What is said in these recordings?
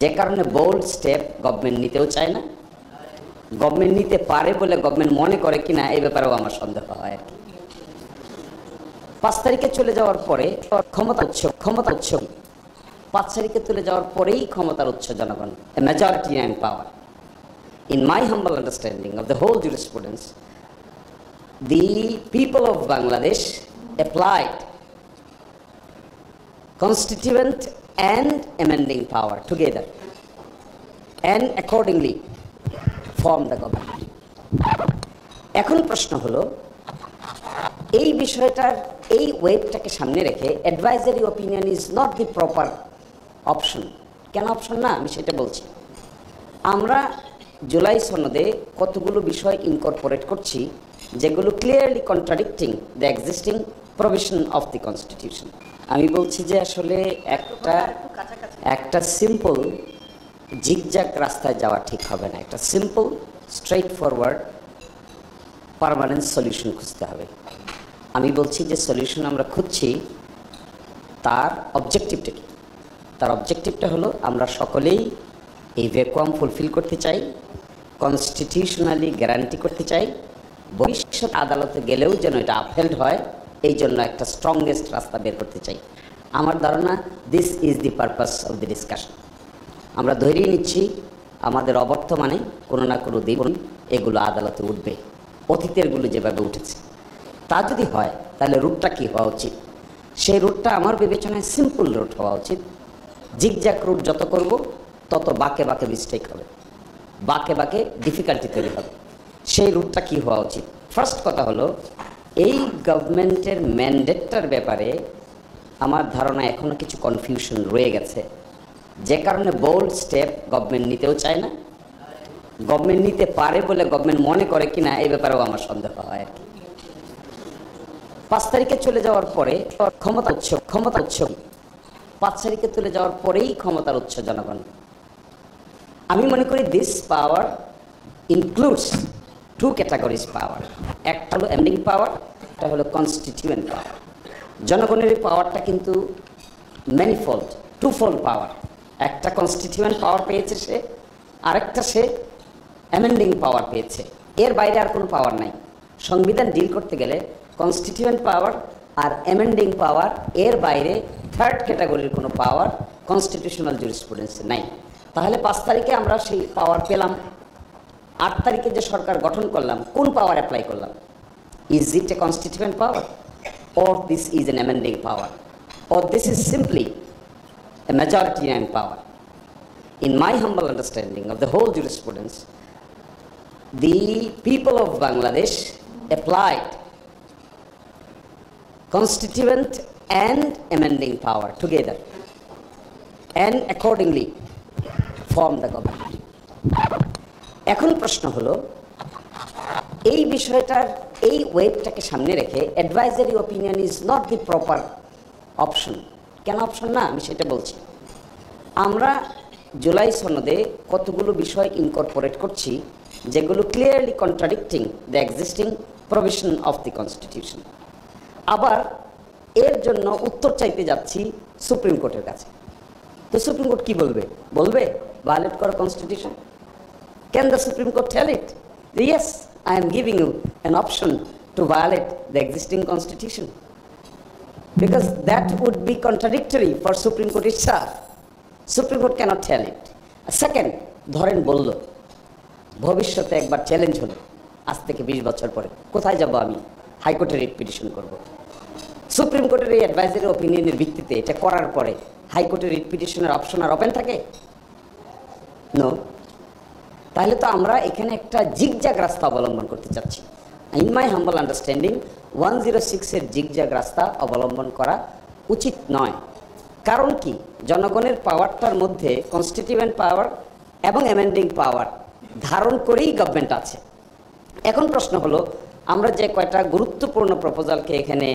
যে কারণে bold step government নিতেও চায় না, গভর্নমেন্ট নিতে পারে বলে গভর্নমেন্ট মনে করে কিনা এই ব্যাপারেও আমার সন্দেহ হয় আর কি। 5 তারিখে চলে যাওয়ার পরে ক্ষমতা উৎস 5 তারিখে চলে যাওয়ার পরেই ক্ষমতার উৎস জনগণ, a majority and power. In my humble understanding of the whole jurisprudence, the people of Bangladesh applied constituent and amending power together and accordingly formed the government. এখন প্রশ্ন হলো, এই বিষয়টার এই ওয়েবটাকে সামনে রেখে advisory opinion is not the proper option. কেন option না আমি সেটা বলছি। আমরা জুলাই সনদে কতগুলো বিষয় ইনকর্পোরেট করছি যেগুলো clearly contradicting the existing provision of the constitution. আমি বলছি যে আসলে একটা সিম্পল জিগজ্যাগ রাস্তায় যাওয়া ঠিক হবে না, একটা simple straightforward permanent solution খুঁজতে হবে। আমি বলছি যে সলিউশন আমরা খুঁজছি, তার অবজেক্টিভটা কি? তার অবজেক্টিভটা হলো আমরা সকলেই এই ভ্যাকুয়াম ফুলফিল করতে চাই, কনস্টিটিউশনালি গ্যারান্টি করতে চাই, ভবিষ্যৎ আদালতে গেলেও যেন এটা আপহেল্ড হয়, এই জন্য একটা স্ট্রংগেস্ট রাস্তা বের করতে চাই। আমার ধারণা this is the purpose of the discussion. আমরা ধরেই নিচ্ছি আমাদের অবর্তমানে কোনো না কোনো দিন এগুলো আদালতে উঠবে, অতীতেরগুলো যেভাবে উঠেছে। তা যদি হয় তাহলে রুটটা কী হওয়া উচিত? সেই রুটটা আমার বিবেচনায় সিম্পল রুট হওয়া উচিত। জিগজ্যাগ রুট যত করব তত বাঁকে বাঁকে মিস্টেক হবে, বাঁকে বাঁকে ডিফিকাল্টি তৈরি হবে। সেই রুটটা কী হওয়া উচিত? ফার্স্ট কথা হলো, এই গভর্নমেন্টের ম্যান্ডেটটার ব্যাপারে আমার ধারণা এখনও কিছু কনফিউশন রয়ে গেছে, যে কারণে বোল্ড স্টেপ গভর্নমেন্ট নিতেও চায় না, গভর্নমেন্ট নিতে পারে বলে গভর্নমেন্ট মনে করে কিনা এই ব্যাপারেও আমার সন্দেহ হয় আর কি। 5 তারিখে চলে যাওয়ার পরে ক্ষমতা উৎস 5 তারিখে চলে যাওয়ার পরেই ক্ষমতার উৎস জনগণ। আমি মনে করি দিস পাওয়ার ইনক্লুডস 2 ক্যাটাগরিজ পাওয়ার। একটা হলো এমডিং পাওয়ার, একটা হলো কনস্টিটিউয়েন্ট পাওয়ার। জনগণের এই পাওয়ারটা কিন্তু ম্যানিফোল্ড, 2-fold পাওয়ার। একটা কনস্টিটিউয়েন্ট পাওয়ার পেয়েছে সে, আরেকটা সে অ্যামেন্ডিং পাওয়ার পেয়েছে। এর বাইরে আর কোনো পাওয়ার নাই। সংবিধান ডিল করতে গেলে কনস্টিটিউয়েন্ট পাওয়ার আর অ্যামেন্ডিং পাওয়ার, এর বাইরে থার্ড ক্যাটাগরির কোনো পাওয়ার কনস্টিটিউশনাল জুরিসপ্রুডেন্সে নাই। তাহলে 5 তারিখে আমরা সেই পাওয়ার পেলাম, 8 তারিখে যে সরকার গঠন করলাম কোন পাওয়ার অ্যাপ্লাই করলাম? Is it A constituent power or this is an amending power or this is simply a majority and power? In my humble understanding of the whole jurisprudence, the people of Bangladesh applied constituent and amending power together and accordingly formed the government. এখন প্রশ্ন হলো, এই বিষয়টার এই ওয়েবটাকে সামনে রেখে advisory opinion is not the proper option. কেন option না আমি সেটা বলছি। আমরা জুলাই সনদে কতগুলো বিষয় ইনকর্পোরেট করছি যেগুলো clearly contradicting the existing provision of the constitution. আবার এর জন্য উত্তর চাইতে যাচ্ছি সুপ্রিম কোর্টের কাছে। তো সুপ্রিম কোর্ট কী বলবে? বলবে ভায়োলেট করো constitution. Can the supreme Court tell it yes, I am giving you an option to violate the existing constitution? Because that would be contradictory for Supreme Court itself. Supreme Court cannot tell it. Second, ধরেন বলল, ভবিষ্যতে একবার challenge হলো, আজ থেকে 20 বছর পরে কোথায় যাব আমি? হাইকোর্টে রিট পিটিশন করব। সুপ্রিম কোর্টের এই অ্যাডভাইজারি ওপিনিয়নের ভিত্তিতে এটা করার পরে হাইকোর্টের রিট পিটিশনের অপশন আর ওপেন থাকে? নো। তাহলে তো আমরা এখানে একটা জিগজ্যাগ রাস্তা অবলম্বন করতে চাচ্ছি। ইন মাই হাম্বল আন্ডারস্ট্যান্ডিং 106-এর জিগজ্যাগ রাস্তা অবলম্বন করা উচিত নয়। কারণ কি? জনগণের পাওয়ারটার মধ্যে কনস্টিটিউয়েন্ট পাওয়ার এবং অ্যামেন্ডিং পাওয়ার ধারণ করেই গভর্নমেন্ট আছে। এখন প্রশ্ন হলো, আমরা যে কয়টা গুরুত্বপূর্ণ প্রপোজালকে এখানে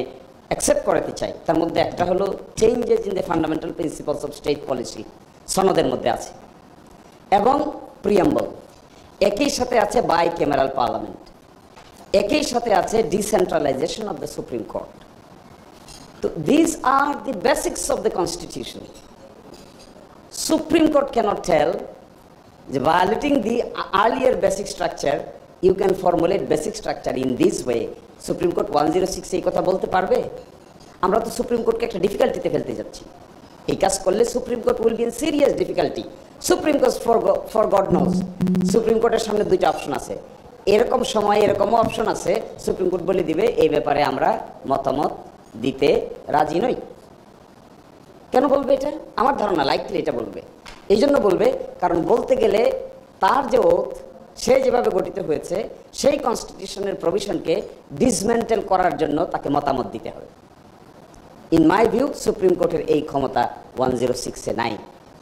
অ্যাকসেপ্ট করাতে চাই তার মধ্যে একটা হলো changes in the fundamental principles of state policy, সনদের মধ্যে আছে, এবং প্রিয়াম্বল। একই সাথে আছে বাই ক্যামেরাল পার্লামেন্ট, একই সাথে আছে decentralization of the supreme court. তো this are the basics of the constitution. Supreme Court cannot tell the violating the earlier basic structure, you can formulate basic structure in this way. Supreme Court 106 এই কথা বলতে পারবে? আমরা তো supreme কোর্টকে একটা ডিফিকাল্টিতে ফেলতে যাচ্ছি। এই কাজ করলে supreme court will be in serious difficulty. Supreme court for god nose, supreme কোর্টের সামনে দুইটা অপশন আছে, এরকম সময় এরকমও অপশন আছে, সুপ্রিম কোর্ট বলে দিবে এই ব্যাপারে আমরা মতামত দিতে রাজি নই। কেন বলবে এটা? আমার ধারণা লাইকলি এটা বলবে। এই জন্য বলবে কারণ বলতে গেলে তার যে ওথ, সে যেভাবে গঠিত হয়েছে সেই কনস্টিটিউশনের প্রভিশনকে ডিসমেন্টেল করার জন্য তাকে মতামত দিতে হবে। ইন মাই ভিউ সুপ্রিম কোর্টের এই ক্ষমতা 106-এ নাই।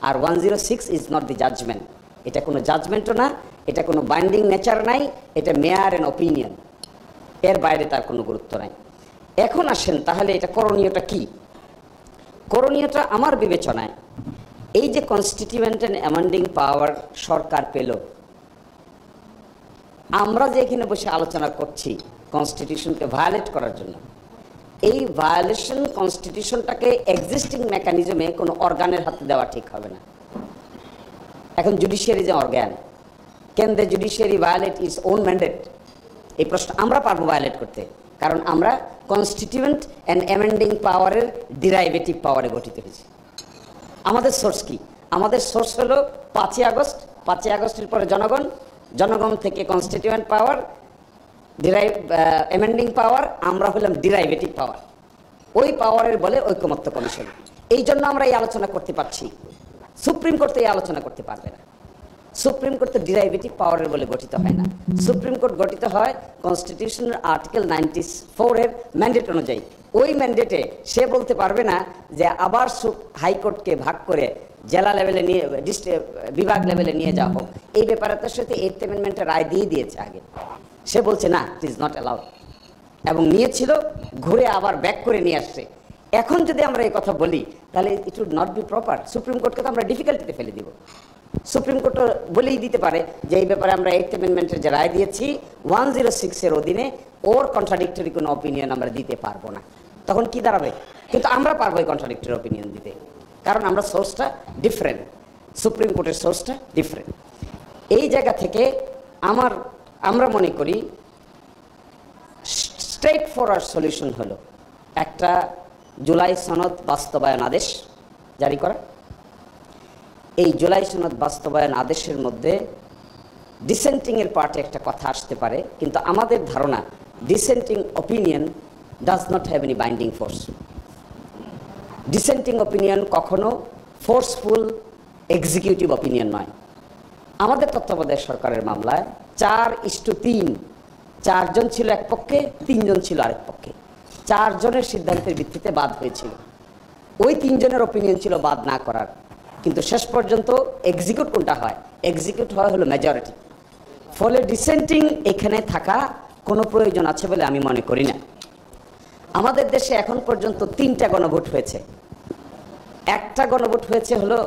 আর 106 ইজ নট দি জাজমেন্ট, এটা কোনো জাজমেন্টও না, এটা কোনো বাইন্ডিং নেচার নাই, এটা মেয়ার অ্যান্ড অপিনিয়ন, এর বাইরে তার কোনো গুরুত্ব নাই। এখন আসেন তাহলে এটা করণীয়টা কি? করণীয়টা আমার বিবেচনায় এই যে কনস্টিটিউয়েন্ট অ্যান্ড অ্যামেন্ডিং পাওয়ার সরকার পেল, আমরা যে এখানে বসে আলোচনা করছি কনস্টিটিউশনকে ভায়োলেট করার জন্য, এই ভায়োলেশন কনস্টিটিউশনটাকে এক্সিস্টিং মেকানিজমে কোনো অর্গানের হাতে দেওয়া ঠিক হবে না। এখন জুডিশিয়ারি যে organ, can the judiciary violate its own mandate? এই প্রশ্ন আমরা পারবো ভায়োলেট করতে, কারণ আমরা কনস্টিটিউয়েন্ট অ্যান্ড অ্যামেন্ডিং পাওয়ারের ডিরাইভেটিভ পাওয়ারে গঠিত হয়েছি। আমাদের সোর্স কি? আমাদের সোর্স হলো 5ই আগস্ট, 5ই আগস্টের পরে জনগণ, জনগণ থেকে কনস্টিটিউয়েন্ট পাওয়ার, অ্যামেন্ডিং পাওয়ার, আমরা হলাম ডিরাইভেটিভ পাওয়ার। ওই পাওয়ারের বলে ঐকমত্য কমিশন। এই জন্য আমরা এই আলোচনা করতে পারছি। সুপ্রিম কোর্ট এই আলোচনা করতে পারবে না। সুপ্রিম কোর্ট তো ডিরাইভেটিভ পাওয়ারের বলে গঠিত হয় না। সুপ্রিম কোর্ট গঠিত হয় কনস্টিটিউশনের আর্টিকেল 94-এর ম্যান্ডেট অনুযায়ী। ওই ম্যান্ডেটে সে বলতে পারবে না যে আবার হাইকোর্টকে ভাগ করে জেলা লেভেলে নিয়ে, বিভাগ লেভেলে নিয়ে যাওয়া হোক। এই ব্যাপারে তার সাথে 8th অ্যামেন্ডমেন্টের রায় দিয়ে দিয়েছে আগে। সে বলছে না, ইট ইজ নট অ্যালাউড, এবং নিয়েছিল, ঘুরে আবার ব্যাক করে নিয়ে আসছে। এখন যদি আমরা এই কথা বলি তাহলে it would not be proper. Supreme কোর্টকে তো আমরা ডিফিকাল্টিতে ফেলে দিব। সুপ্রিম কোর্ট বলেই দিতে পারে যে এই ব্যাপারে আমরা 8th অ্যামেন্ডমেন্টের যে রায় দিয়েছি 106-এর অধীনে ওর কন্ট্রাডিক্টরি কোনো অপিনিয়ন আমরা দিতে পারবো না। তখন কি দাঁড়াবে? কিন্তু আমরা পারবো এই কন্ট্রাডিক্টরি অপিনিয়ন দিতে, কারণ আমরা সোর্সটা ডিফারেন্ট, সুপ্রিম কোর্টের সোর্সটা ডিফারেন্ট। এই জায়গা থেকে আমরা মনে করি স্ট্রেট ফরওয়ার্ড সলিউশন হলো একটা জুলাই সনদ বাস্তবায়ন আদেশ জারি করা। এই জুলাই সনদ বাস্তবায়ন আদেশের মধ্যে ডিসেন্টিংয়ের পার্টে একটা কথা আসতে পারে, কিন্তু আমাদের ধারণা dissenting opinion does not have any binding force. Dissenting opinion কখনো ফোর্সফুল এক্সিকিউটিভ অপিনিয়ন নয়। আমাদের তত্ত্বাবধায়ক সরকারের মামলায় 4:3, 4 জন ছিল এক পক্ষে, 3 জন ছিল আরেক পক্ষে। 4 জনের সিদ্ধান্তের ভিত্তিতে বাদ হয়েছিল। ওই 3 জনের অপিনিয়ন ছিল বাদ না করার, কিন্তু শেষ পর্যন্ত এক্সিকিউট কোনটা হয়? এক্সিকিউট হয় হলো মেজরিটি। ফলে ডিসেন্টিং এখানে থাকা কোনো প্রয়োজন আছে বলে আমি মনে করি না। আমাদের দেশে এখন পর্যন্ত 3টা গণভোট হয়েছে। একটা গণভোট হয়েছে হলো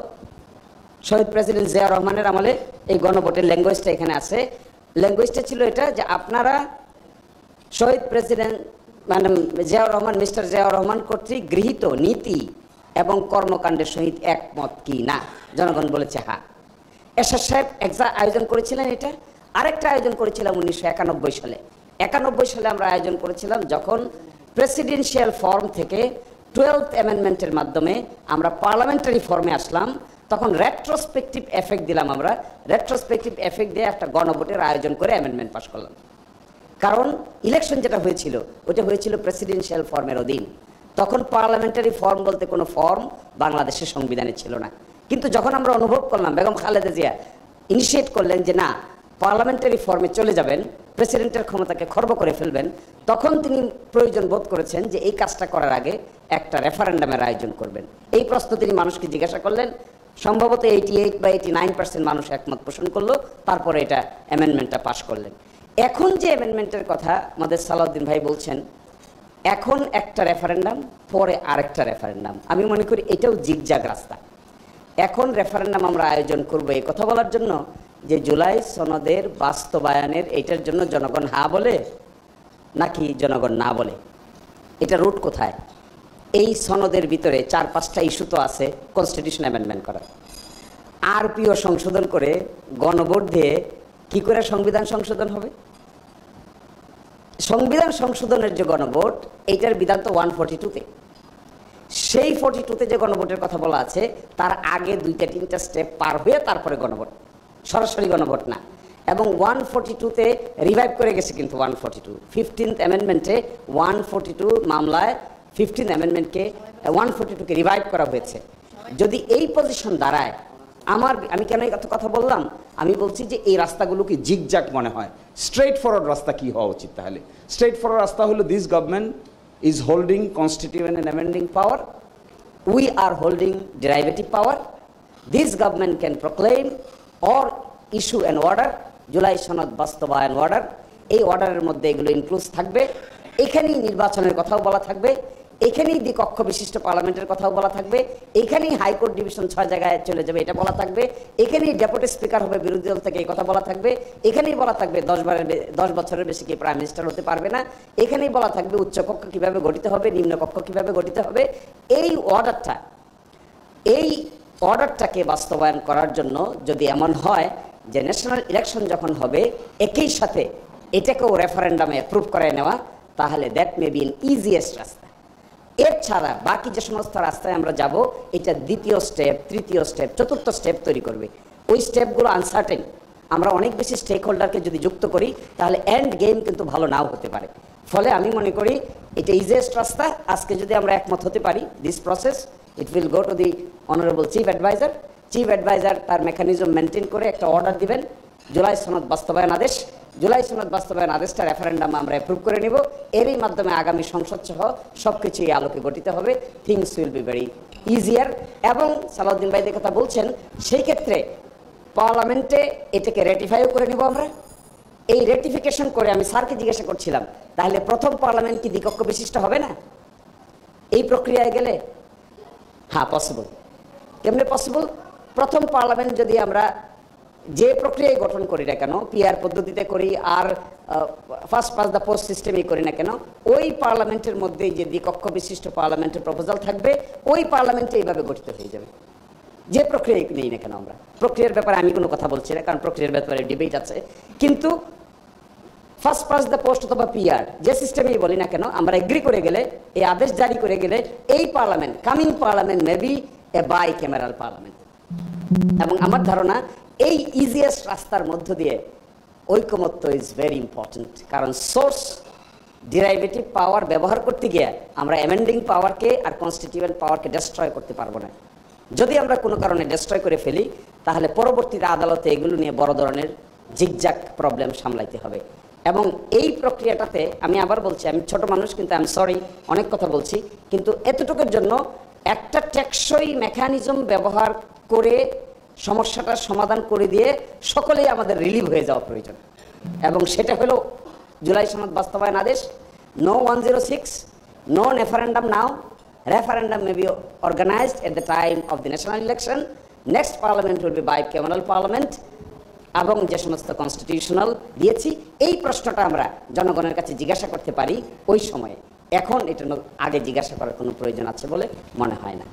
শহীদ প্রেসিডেন্ট জিয়া রহমানের আমলে। এই গণভোটের ল্যাঙ্গুয়েজটা এখানে আছে। ল্যাঙ্গুয়েজটা ছিল এটা যে আপনারা শহীদ প্রেসিডেন্ট মানে মিস্টার জিয়াউর রহমান কর্তৃক গৃহীত নীতি এবং কর্মকাণ্ডের সহিত একমত কি না। জনগণ বলেছে হ্যাঁ। এরশাদ সাহেব আয়োজন করেছিলেন এটা। আরেকটা আয়োজন করেছিলাম 1991 সালে। 91 সালে আমরা আয়োজন করেছিলাম যখন প্রেসিডেন্সিয়াল ফর্ম থেকে 12th অ্যামেন্ডমেন্টের মাধ্যমে আমরা পার্লামেন্টারি ফর্মে আসলাম। তখন রেট্রোস্পেকটিভ এফেক্ট দিলাম। আমরা রেট্রোস্পেকটিভ এফেক্ট দিয়ে একটা গণভোটের আয়োজন করে অ্যামেন্ডমেন্ট পাস করলাম। কারণ ইলেকশন যেটা হয়েছিল ওটা হয়েছিল প্রেসিডেন্সিয়াল ফর্মের অধীন। তখন পার্লামেন্টারি ফর্ম বলতে কোনো ফর্ম বাংলাদেশের সংবিধানে ছিল না। কিন্তু যখন আমরা অনুভব করলাম, বেগম খালেদা জিয়া ইনিশিয়েট করলেন যে না, পার্লামেন্টারি ফর্মে চলে যাবেন, প্রেসিডেন্টের ক্ষমতাকে খর্ব করে ফেলবেন, তখন তিনি প্রয়োজন বোধ করেছেন যে এই কাজটা করার আগে একটা রেফারেন্ডামের আয়োজন করবেন। এই প্রশ্ন তিনি মানুষকে জিজ্ঞাসা করলেন। সম্ভবত 88 বা 89% মানুষ একমত পোষণ করলো। তারপরে এটা অ্যামেন্ডমেন্টটা পাশ করলেন। এখন যে অ্যামেন্ডমেন্টের কথা আমাদের সালাউদ্দিন ভাই বলছেন, এখন একটা রেফারেন্ডাম, পরে আরেকটা রেফারেন্ডাম। আমি মনে করি এটাও জিগজাগ রাস্তা। এখন রেফারেন্ডাম আমরা আয়োজন করব এই কথা বলার জন্য যে জুলাই সনদের বাস্তবায়নের এইটার জন্য জনগণ হ্যাঁ বলে নাকি জনগণ না বলে। এটা রুট কোথায়? এই সনদের ভিতরে 4-5টা ইস্যু তো আছে কনস্টিটিউশন অ্যামেন্ডমেন্ট করার। আরপিও সংশোধন করে গণভোট দিয়ে কি করে সংবিধান সংশোধন হবে? সংবিধান সংশোধনের যে গণভোট, এইটার বিধান তো 142-তে। সেই 42-তে যে গণভোটের কথা বলা আছে, তার আগে 2-3টা স্টেপ পার হয়ে তারপরে গণভোট, সরাসরি গণভোট না। এবং 142-তে রিভাইভ করে গেছে কিন্তু 142 15th অ্যামেন্ডমেন্টে 142 মামলায় 15th অ্যামেন্ডমেন্টকে 142-কে রিভাইভ করা হয়েছে। যদি এই পজিশন দাঁড়ায়, আমি কেন এই কথা বললাম, আমি বলছি যে এই রাস্তাগুলোকে জিগজ্যাগ মনে হয়। স্ট্রেট ফরওয়ার্ড রাস্তা কি হওয়া উচিত? তাহলে স্ট্রেট ফরওয়ার্ড রাস্তা হলো, this government is holding constituent and amending power, we are holding derivative power, this government can proclaim or issue an order, July সনদ বাস্তবায়ন অর্ডার, এই অর্ডারের মধ্যে এগুলো ইনক্লুড থাকবে, এখানেই নির্বাচনের কথাও বলা থাকবে, এখানেই দ্বিকক্ষ বিশিষ্ট পার্লামেন্টের কথাও বলা থাকবে, এখানেই হাইকোর্ট ডিভিশন 6 জায়গায় চলে যাবে এটা বলা থাকবে, এখানেই ডেপুটি স্পিকার হবে বিরোধী দল থেকে এই কথা বলা থাকবে, এখানেই বলা থাকবে 10 বছরের বেশি কি প্রাইম মিনিস্টার হতে পারবে না, এখানেই বলা থাকবে উচ্চকক্ষ কিভাবে গঠিত হবে, নিম্নকক্ষ কিভাবে গঠিত হবে। এই অর্ডারটাকে বাস্তবায়ন করার জন্য যদি এমন হয় যে ন্যাশনাল ইলেকশন যখন হবে একই সাথে এটাকেও রেফারেন্ডামে অ্যাপ্রুভ করে নেওয়া, তাহলে that may be N easiest রাস্তা। এর ছাড়া বাকি যে সমস্ত রাস্তায় আমরা যাব, এটা দ্বিতীয় স্টেপ, তৃতীয় স্টেপ, চতুর্থ স্টেপ তৈরি করবে। ওই স্টেপগুলো আনসার্টেন। আমরা অনেক বেশি স্টেক হোল্ডারকে যদি যুক্ত করি, তাহলে এন্ড গেম কিন্তু ভালো নাও হতে পারে। ফলে আমি মনে করি এটা ইজিয়েস্ট রাস্তা। আজকে যদি আমরা একমত হতে পারি, this process it will go to the honourable chief adviser. Chief adviser তার মেকানিজম মেনটেন করে একটা অর্ডার দিবেন, জুলাই সনদ বাস্তবায়ন আদেশ। জুলাই সনদ বাস্তবায়ন আদেশটা রেফারেন্ডাম আমরা অ্যাপ্রুভ করে নিব। এরই মাধ্যমে আগামী সংসদ সহ সব কিছু এই আলোকে গঠিত হবে। Things will be very easier. এবং সালাউদ্দিন ভাই যে কথা বলছেন, সেই ক্ষেত্রে পার্লামেন্টে এটাকে রেটিফাইও করে নিব আমরা। এই রেটিফিকেশন করে আমি স্যারকে জিজ্ঞাসা করছিলাম, তাহলে প্রথম পার্লামেন্ট কি দ্বিকক্ষ বিশিষ্ট হবে না এই প্রক্রিয়ায় গেলে? হ্যাঁ, পসিবল। কেমনে পসিবল? প্রথম পার্লামেন্ট যদি আমরা যে প্রক্রিয়ায় গঠন করি না কেন, পিআর পদ্ধতিতে করি আর ফার্স্ট পাস দ্য পোস্ট সিস্টেমেই করি না কেন, ওই পার্লামেন্টের মধ্যে যে দ্বিকক্ষ বিশিষ্ট পার্লামেন্টের প্রপোজাল থাকবে, ওই পার্লামেন্টে এইভাবে গঠিত হয়ে যাবে। যে প্রক্রিয়ায় নেই না কেন আমরা, প্রক্রিয়ার ব্যাপারে আমি কোনো কথা বলছি না, কারণ প্রক্রিয়ার ব্যাপারে ডিবেট আছে। কিন্তু ফার্স্ট পাস দ্য পোস্ট অথবা পিআর যে সিস্টেমেই বলি না কেন, আমরা এগ্রি করে গেলে, এই আদেশ জারি করে গেলে, এই parliament, coming parliament may be a bicameral parliament. এবং আমার ধারণা এই ইজিয়েস্ট রাস্তার মধ্য দিয়ে ঐকমত্য ইজ ভেরি ইম্পর্টেন্ট। কারণ সোর্স ডিরাইভেটিভ পাওয়ার ব্যবহার করতে গিয়ে আমরা অ্যামেন্ডিং পাওয়ারকে আর কনস্টিটিউয়েন্ট পাওয়ারকে ডেস্ট্রয় করতে পারবো না। যদি আমরা কোনো কারণে ডেস্ট্রয় করে ফেলি, তাহলে পরবর্তীতে আদালতে এগুলো নিয়ে বড় ধরনের জিগজ্যাগ প্রবলেম সামলাইতে হবে। এবং এই প্রক্রিয়াটাতে আমি আবার বলছি, আমি ছোট মানুষ, কিন্তু আই এম সরি অনেক কথা বলছি, কিন্তু এতটুকুর জন্য একটা টেকসই মেকানিজম ব্যবহার করে সমস্যাটার সমাধান করে দিয়ে সকলেই আমাদের রিলিভ হয়ে যাওয়া প্রয়োজন। এবং সেটা হলো জুলাই সনদ বাস্তবায়ন আদেশ। No 106, no referendum now, referendum may be organized at the time of the national election. Next parliament will be bicameral parliament. এবং যে সমস্ত কনস্টিটিউশনাল দিয়েছি, এই প্রশ্নটা আমরা জনগণের কাছে জিজ্ঞাসা করতে পারি ওই সময়ে। এখন এটা আগে জিজ্ঞাসা করার কোনো প্রয়োজন আছে বলে মনে হয় না।